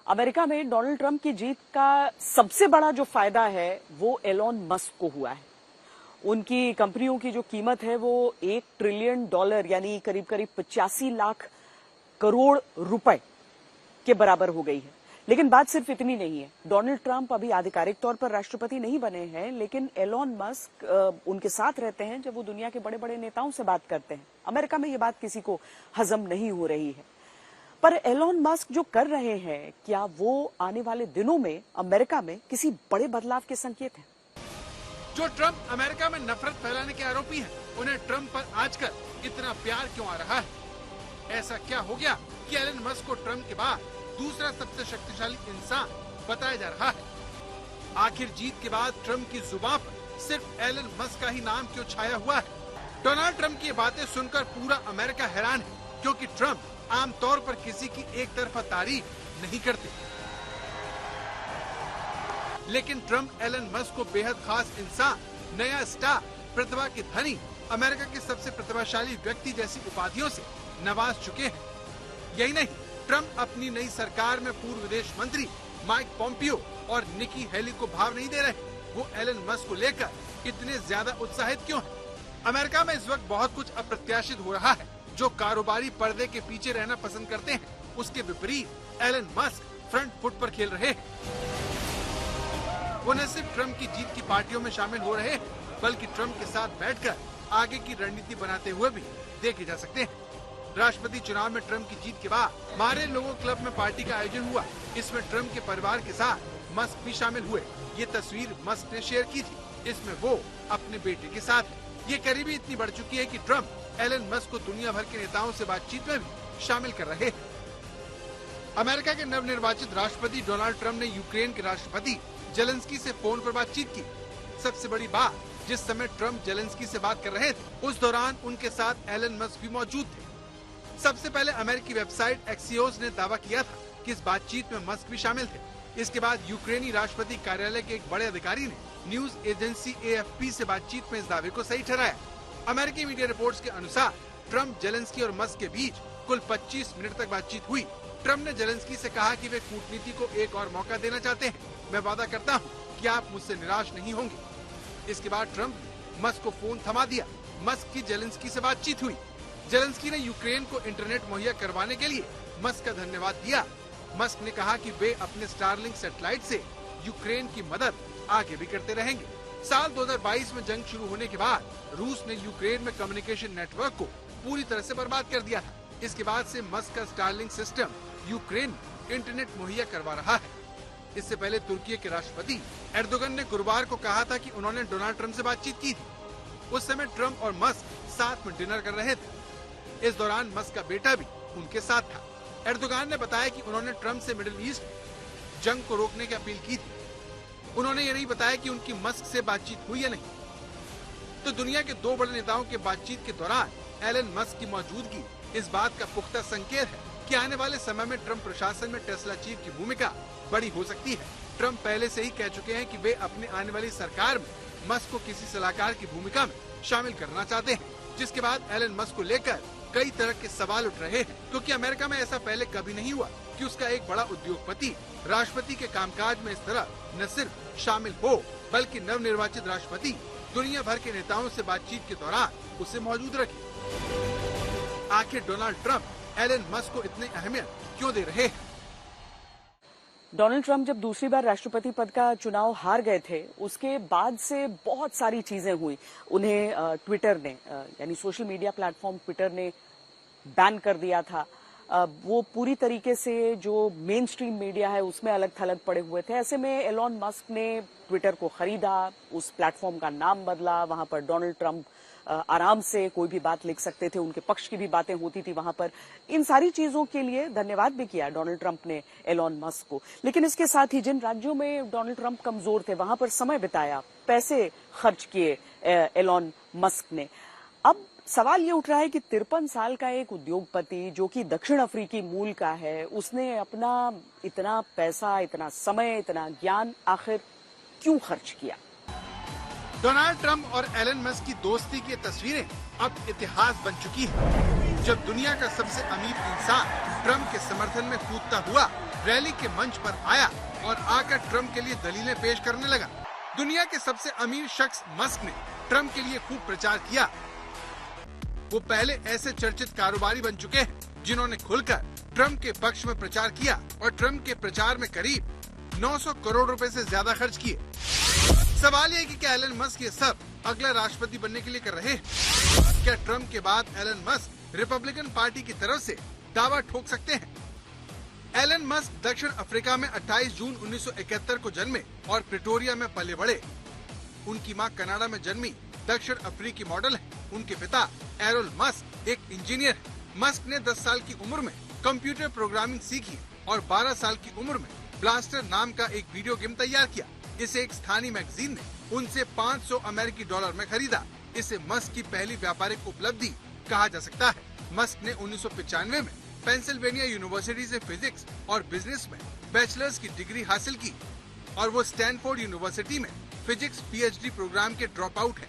America में Donald Trump की जीत का सबसे बड़ा जो फायदा है वो एलोन मस्क को हुआ है। उनकी कंपनियों की जो कीमत है वो $1 ट्रिलियन यानी करीब करीब 85 लाख करोड़ रुपए के बराबर हो गई है। लेकिन बात सिर्फ इतनी नहीं है। डोनाल्ड ट्रंप अभी आधिकारिक तौर पर राष्ट्रपति नहीं बने हैं, लेकिन एलोन मस्क उनके साथ रहते हैं जब वो दुनिया के बड़े बड़े नेताओं से बात करते हैं। अमेरिका में ये बात किसी को हजम नहीं हो रही है, पर एलोन मस्क जो कर रहे हैं, क्या वो आने वाले दिनों में अमेरिका में किसी बड़े बदलाव के संकेत हैं? जो ट्रंप अमेरिका में नफरत फैलाने के आरोपी हैं, उन्हें ट्रंप पर आजकल इतना प्यार क्यों आ रहा है? ऐसा क्या हो गया कि एलन मस्क को ट्रंप के बाद दूसरा सबसे शक्तिशाली इंसान बताया जा रहा है? आखिर जीत के बाद ट्रंप की जुबान पर सिर्फ एलन मस्क का ही नाम क्यों छाया हुआ है? डोनाल्ड ट्रंप की बातें सुनकर पूरा अमेरिका हैरान है, क्योंकि ट्रंप आमतौर पर किसी की एक तरफा तारीफ नहीं करते। लेकिन ट्रंप एलन मस्क को बेहद खास इंसान, नया स्टार, प्रतिभा के धनी, अमेरिका के सबसे प्रतिभाशाली व्यक्ति जैसी उपाधियों से नवाज चुके हैं। यही नहीं, ट्रंप अपनी नई सरकार में पूर्व विदेश मंत्री माइक पोम्पियो और निकी हेली को भाव नहीं दे रहे। वो एलन मस्क को लेकर इतने ज्यादा उत्साहित क्यों हैं? अमेरिका में इस वक्त बहुत कुछ अप्रत्याशित हो रहा है। जो कारोबारी पर्दे के पीछे रहना पसंद करते हैं, उसके विपरीत एलन मस्क फ्रंट फुट पर खेल रहे हैं। वो न सिर्फ ट्रंप की जीत की पार्टियों में शामिल हो रहे हैं, बल्कि ट्रंप के साथ बैठकर आगे की रणनीति बनाते हुए भी देखे जा सकते हैं। राष्ट्रपति चुनाव में ट्रंप की जीत के बाद मारे लोगों क्लब में पार्टी का आयोजन हुआ। इसमें ट्रंप के परिवार के साथ मस्क भी शामिल हुए। ये तस्वीर मस्क ने शेयर की थी। इसमें वो अपने बेटे के साथ है। ये करीबी इतनी बढ़ चुकी है कि ट्रंप एलन मस्क को दुनिया भर के नेताओं से बातचीत में भी शामिल कर रहे हैं। अमेरिका के नवनिर्वाचित राष्ट्रपति डोनाल्ड ट्रंप ने यूक्रेन के राष्ट्रपति जेलेंस्की से फोन पर बातचीत की। सबसे बड़ी बात, जिस समय ट्रंप जेलेंस्की से बात कर रहे थे, उस दौरान उनके साथ एलन मस्क भी मौजूद थे। सबसे पहले अमेरिकी वेबसाइट एक्सियोस ने दावा किया था कि इस बातचीत में मस्क भी शामिल थे। इसके बाद यूक्रेनी राष्ट्रपति कार्यालय के एक बड़े अधिकारी ने न्यूज एजेंसी AFP से बातचीत में इस दावे को सही ठहराया। अमेरिकी मीडिया रिपोर्ट्स के अनुसार ट्रंप, जेलेंस्की और मस्क के बीच कुल 25 मिनट तक बातचीत हुई। ट्रंप ने जेलेंस्की से कहा कि वे कूटनीति को एक और मौका देना चाहते हैं। मैं वादा करता हूं कि आप मुझसे निराश नहीं होंगे। इसके बाद ट्रंप ने मस्क को फोन थमा दिया। मस्क की जेलेंस्की से बातचीत हुई। जेलेंस्की ने यूक्रेन को इंटरनेट मुहैया करवाने के लिए मस्क का धन्यवाद दिया। मस्क ने कहा कि वे अपने स्टारलिंक सैटेलाइट से यूक्रेन की मदद आगे भी करते रहेंगे। साल 2022 में जंग शुरू होने के बाद रूस ने यूक्रेन में कम्युनिकेशन नेटवर्क को पूरी तरह से बर्बाद कर दिया था। इसके बाद से मस्क का स्टारलिंक सिस्टम यूक्रेन में इंटरनेट मुहैया करवा रहा है। इससे पहले तुर्की के राष्ट्रपति एर्दोगन ने गुरुवार को कहा था कि उन्होंने डोनाल्ड ट्रंप से बातचीत की थी। उस समय ट्रंप और मस्क साथ में डिनर कर रहे थे। इस दौरान मस्क का बेटा भी उनके साथ था। एर्दोगन ने बताया कि उन्होंने ट्रंप से मिडिल ईस्ट में जंग को रोकने की अपील की थी। उन्होंने ये नहीं बताया कि उनकी मस्क से बातचीत हुई या नहीं। तो दुनिया के दो बड़े नेताओं के बातचीत के दौरान एलन मस्क की मौजूदगी इस बात का पुख्ता संकेत है कि आने वाले समय में ट्रंप प्रशासन में टेस्ला चीफ की भूमिका बड़ी हो सकती है। ट्रंप पहले से ही कह चुके हैं कि वे अपने आने वाली सरकार में मस्क को किसी सलाहकार की भूमिका में शामिल करना चाहते हैं, जिसके बाद एलन मस्क को लेकर कई तरह के सवाल उठ रहे हैं, क्योंकि अमेरिका में ऐसा पहले कभी नहीं हुआ कि उसका एक बड़ा उद्योगपति राष्ट्रपति के कामकाज में इस तरह न सिर्फ शामिल हो, बल्कि नवनिर्वाचित राष्ट्रपति दुनिया भर के नेताओं से बातचीत के दौरान उसे मौजूद रखे। आखिर डोनाल्ड ट्रंप एलन मस्क को इतनी अहमियत क्यों दे रहे हैं? डोनाल्ड ट्रंप जब दूसरी बार राष्ट्रपति पद का चुनाव हार गए थे, उसके बाद से बहुत सारी चीजें हुई। उन्हें ट्विटर ने यानी सोशल मीडिया प्लेटफॉर्म ट्विटर ने बैन कर दिया था। वो पूरी तरीके से जो मेन स्ट्रीम मीडिया है उसमें अलग थलग पड़े हुए थे। ऐसे में एलोन मस्क ने ट्विटर को खरीदा, उस प्लेटफॉर्म का नाम बदला। वहां पर डोनाल्ड ट्रंप आराम से कोई भी बात लिख सकते थे, उनके पक्ष की भी बातें होती थी वहां पर। इन सारी चीजों के लिए धन्यवाद भी किया डोनाल्ड ट्रंप ने एलोन मस्क को। लेकिन इसके साथ ही जिन राज्यों में डोनाल्ड ट्रंप कमजोर थे, वहां पर समय बिताया, पैसे खर्च किए एलोन मस्क ने। अब सवाल ये उठ रहा है कि 53 साल का एक उद्योगपति जो कि दक्षिण अफ्रीकी मूल का है, उसने अपना इतना पैसा, इतना समय, इतना ज्ञान आखिर क्यों खर्च किया? डोनाल्ड ट्रंप और एलन मस्क की दोस्ती की तस्वीरें अब इतिहास बन चुकी है। जब दुनिया का सबसे अमीर इंसान ट्रंप के समर्थन में कूदता हुआ रैली के मंच पर आया और आकर ट्रम्प के लिए दलीलें पेश करने लगा। दुनिया के सबसे अमीर शख्स मस्क ने ट्रम्प के लिए खूब प्रचार किया। वो पहले ऐसे चर्चित कारोबारी बन चुके हैं जिन्होंने खुलकर ट्रम्प के पक्ष में प्रचार किया और ट्रम्प के प्रचार में करीब 900 करोड़ रुपए से ज्यादा खर्च किए। सवाल ये है कि क्या एलन मस्क ये सब अगला राष्ट्रपति बनने के लिए कर रहे हैं? क्या ट्रम्प के बाद एलन मस्क रिपब्लिकन पार्टी की तरफ से दावा ठोक सकते हैं? एलन मस्क दक्षिण अफ्रीका में 28 जून 1971 को जन्मे और प्रिटोरिया में पले बढ़े। उनकी मां कनाडा में जन्मी दक्षिण अफ्रीकी मॉडल है। उनके पिता एरोल मस्क एक इंजीनियर है। मस्क ने 10 साल की उम्र में कंप्यूटर प्रोग्रामिंग सीखी और 12 साल की उम्र में ब्लास्टर नाम का एक वीडियो गेम तैयार किया। इसे एक स्थानीय मैगजीन ने उनसे $500 अमेरिकी में खरीदा। इसे मस्क की पहली व्यापारिक उपलब्धि कहा जा सकता है। मस्क ने 1995 में पेंसिल्वेनिया यूनिवर्सिटी से फिजिक्स और बिजनेस में बैचलर्स की डिग्री हासिल की और वो स्टैनफोर्ड यूनिवर्सिटी में फिजिक्स PhD प्रोग्राम के ड्रॉप आउट है।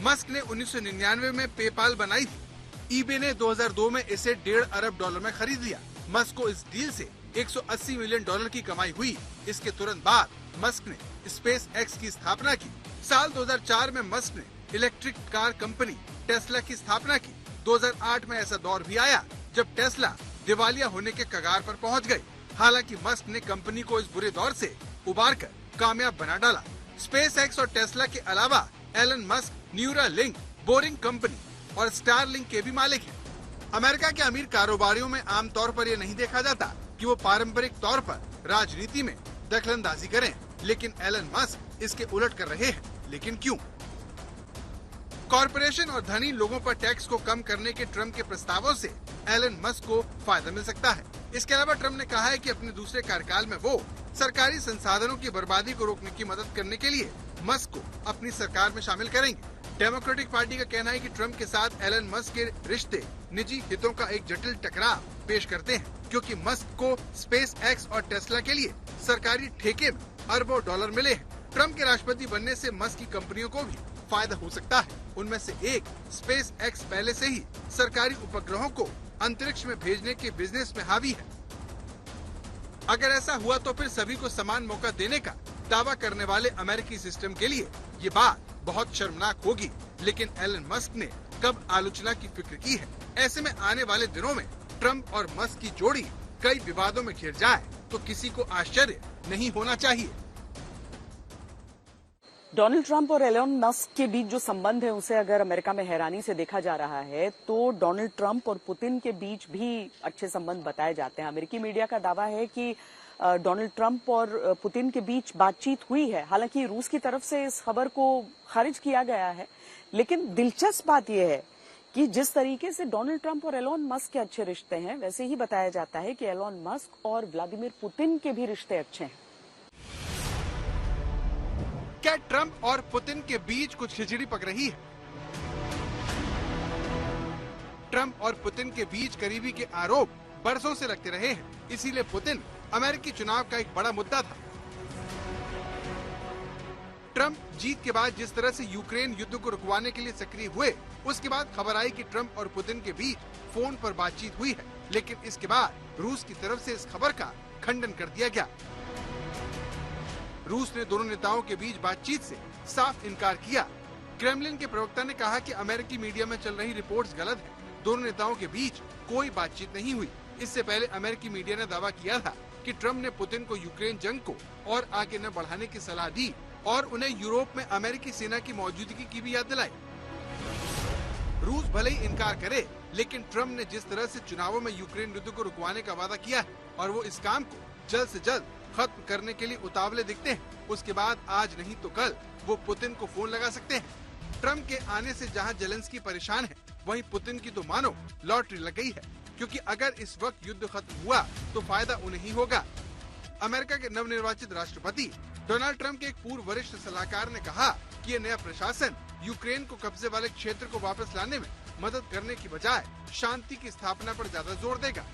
मस्क ने 1999 में पेपाल बनाई थी। ईबे ने 2002 में इसे $1.5 अरब में खरीद लिया। मस्क को इस डील से $180 मिलियन की कमाई हुई। इसके तुरंत बाद मस्क ने स्पेस एक्स की स्थापना की। साल 2004 में मस्क ने इलेक्ट्रिक कार कंपनी टेस्ला की स्थापना की। 2008 में ऐसा दौर भी आया जब टेस्ला दिवालिया होने के कगार पर पहुंच गई। हालांकि मस्क ने कंपनी को इस बुरे दौर से उबारकर कामयाब बना डाला। स्पेस एक्स और टेस्ला के अलावा Elon Musk Neuralink, boring company और स्टारलिंक के भी मालिक हैं। अमेरिका के अमीर कारोबारियों में आमतौर पर यह नहीं देखा जाता कि वो पारंपरिक तौर पर राजनीति में दखलंदाजी करें, लेकिन एलन मस्क इसके उलट कर रहे हैं। लेकिन क्यों? कॉरपोरेशन और धनी लोगों पर टैक्स को कम करने के ट्रम्प के प्रस्तावों से एलन मस्क को फायदा मिल सकता है। इसके अलावा ट्रम्प ने कहा है कि अपने दूसरे कार्यकाल में वो सरकारी संसाधनों की बर्बादी को रोकने की मदद करने के लिए मस्क को अपनी सरकार में शामिल करेंगे। डेमोक्रेटिक पार्टी का कहना है कि ट्रम्प के साथ एलन मस्क के रिश्ते निजी हितों का एक जटिल टकराव पेश करते हैं, क्योंकि मस्क को स्पेस एक्स और टेस्ला के लिए सरकारी ठेके में अरबों डॉलर मिले हैं। ट्रम्प के राष्ट्रपति बनने से मस्क की कंपनियों को भी फायदा हो सकता है। उनमें से एक स्पेस एक्स पहले से ही सरकारी उपग्रहों को अंतरिक्ष में भेजने के बिजनेस में हावी है। अगर ऐसा हुआ तो फिर सभी को समान मौका देने का दावा करने वाले अमेरिकी सिस्टम के लिए ये बात बहुत शर्मनाक होगी। लेकिन एलन मस्क ने कब आलोचना की फिक्र की है? ऐसे में आने वाले दिनों में ट्रम्प और मस्क की जोड़ी कई विवादों में घिर जाए तो किसी को आश्चर्य नहीं होना चाहिए। डोनाल्ड ट्रंप और एलन मस्क के बीच जो संबंध है उसे अगर अमेरिका में हैरानी से देखा जा रहा है तो डोनाल्ड ट्रंप और पुतिन के बीच भी अच्छे संबंध बताए जाते हैं। अमेरिकी मीडिया का दावा है कि डोनाल्ड ट्रंप और पुतिन के बीच बातचीत हुई है। हालांकि रूस की तरफ से इस खबर को खारिज किया गया है, लेकिन दिलचस्प बात यह है कि जिस तरीके से डोनाल्ड ट्रंप और एलन मस्क के अच्छे रिश्ते हैं, वैसे ही बताया जाता है कि एलन मस्क और व्लादिमीर पुतिन के भी रिश्ते अच्छे हैं। क्या ट्रम्प और पुतिन के बीच कुछ खिचड़ी पक रही है? ट्रम्प और पुतिन के बीच करीबी के आरोप बरसों से लगते रहे हैं, इसीलिए पुतिन अमेरिकी चुनाव का एक बड़ा मुद्दा था। ट्रम्प जीत के बाद जिस तरह से यूक्रेन युद्ध को रुकवाने के लिए सक्रिय हुए, उसके बाद खबर आई कि ट्रम्प और पुतिन के बीच फोन पर बातचीत हुई है। लेकिन इसके बाद रूस की तरफ से इस खबर का खंडन कर दिया गया। रूस ने दोनों नेताओं के बीच बातचीत से साफ इनकार किया। क्रेमलिन के प्रवक्ता ने कहा कि अमेरिकी मीडिया में चल रही रिपोर्ट्स गलत है। दोनों नेताओं के बीच कोई बातचीत नहीं हुई। इससे पहले अमेरिकी मीडिया ने दावा किया था कि ट्रम्प ने पुतिन को यूक्रेन जंग को और आगे न बढ़ाने की सलाह दी और उन्हें यूरोप में अमेरिकी सेना की मौजूदगी की भी याद दिलाई। रूस भले ही इनकार करे, लेकिन ट्रम्प ने जिस तरह से चुनावों में यूक्रेन युद्ध को रुकवाने का वादा किया है और वो इस काम को जल्द से जल्द खत्म करने के लिए उतावले दिखते हैं, उसके बाद आज नहीं तो कल वो पुतिन को फोन लगा सकते हैं। ट्रम्प के आने से जहां जेलेंस्की परेशान है, वहीं पुतिन की तो मानो लॉटरी लग गई है, क्योंकि अगर इस वक्त युद्ध खत्म हुआ तो फायदा उन्हें ही होगा। अमेरिका के नवनिर्वाचित राष्ट्रपति डोनाल्ड ट्रम्प के एक पूर्व वरिष्ठ सलाहकार ने कहा कि ये नया प्रशासन यूक्रेन को कब्जे वाले क्षेत्र को वापस लाने में मदद करने की बजाय शांति की स्थापना पर ज्यादा जोर देगा।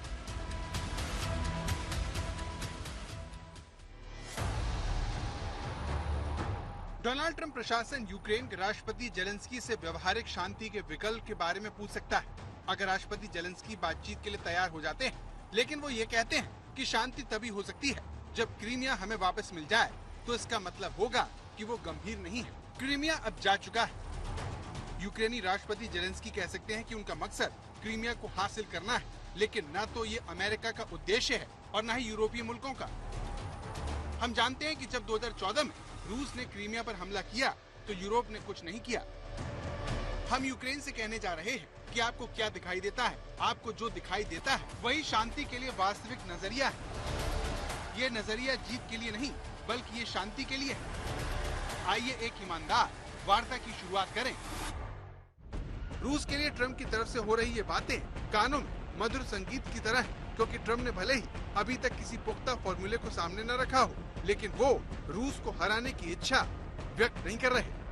डोनाल्ड ट्रम्प प्रशासन यूक्रेन के राष्ट्रपति जेलेंस्की से व्यवहारिक शांति के विकल्प के बारे में पूछ सकता है, अगर राष्ट्रपति जेलेंस्की बातचीत के लिए तैयार हो जाते हैं। लेकिन वो ये कहते हैं कि शांति तभी हो सकती है जब क्रीमिया हमें वापस मिल जाए, तो इसका मतलब होगा कि वो गंभीर नहीं है। क्रीमिया अब जा चुका है। यूक्रेनी राष्ट्रपति जेलेंस्की कह सकते हैं कि उनका मकसद क्रीमिया को हासिल करना है, लेकिन न तो ये अमेरिका का उद्देश्य है और न ही यूरोपीय मुल्कों का। हम जानते हैं कि जब 2014 में रूस ने क्रीमिया पर हमला किया तो यूरोप ने कुछ नहीं किया। हम यूक्रेन से कहने जा रहे हैं कि आपको क्या दिखाई देता है? आपको जो दिखाई देता है वही शांति के लिए वास्तविक नजरिया है। ये नजरिया जीत के लिए नहीं, बल्कि ये शांति के लिए है। आइए एक ईमानदार वार्ता की शुरुआत करें। रूस के लिए ट्रम्प की तरफ से हो रही ये बातें कानों में मधुर संगीत की तरह है, क्योंकि ट्रम्प ने भले ही अभी तक किसी पुख्ता फॉर्मूले को सामने न रखा हो, लेकिन वो रूस को हराने की इच्छा व्यक्त नहीं कर रहे।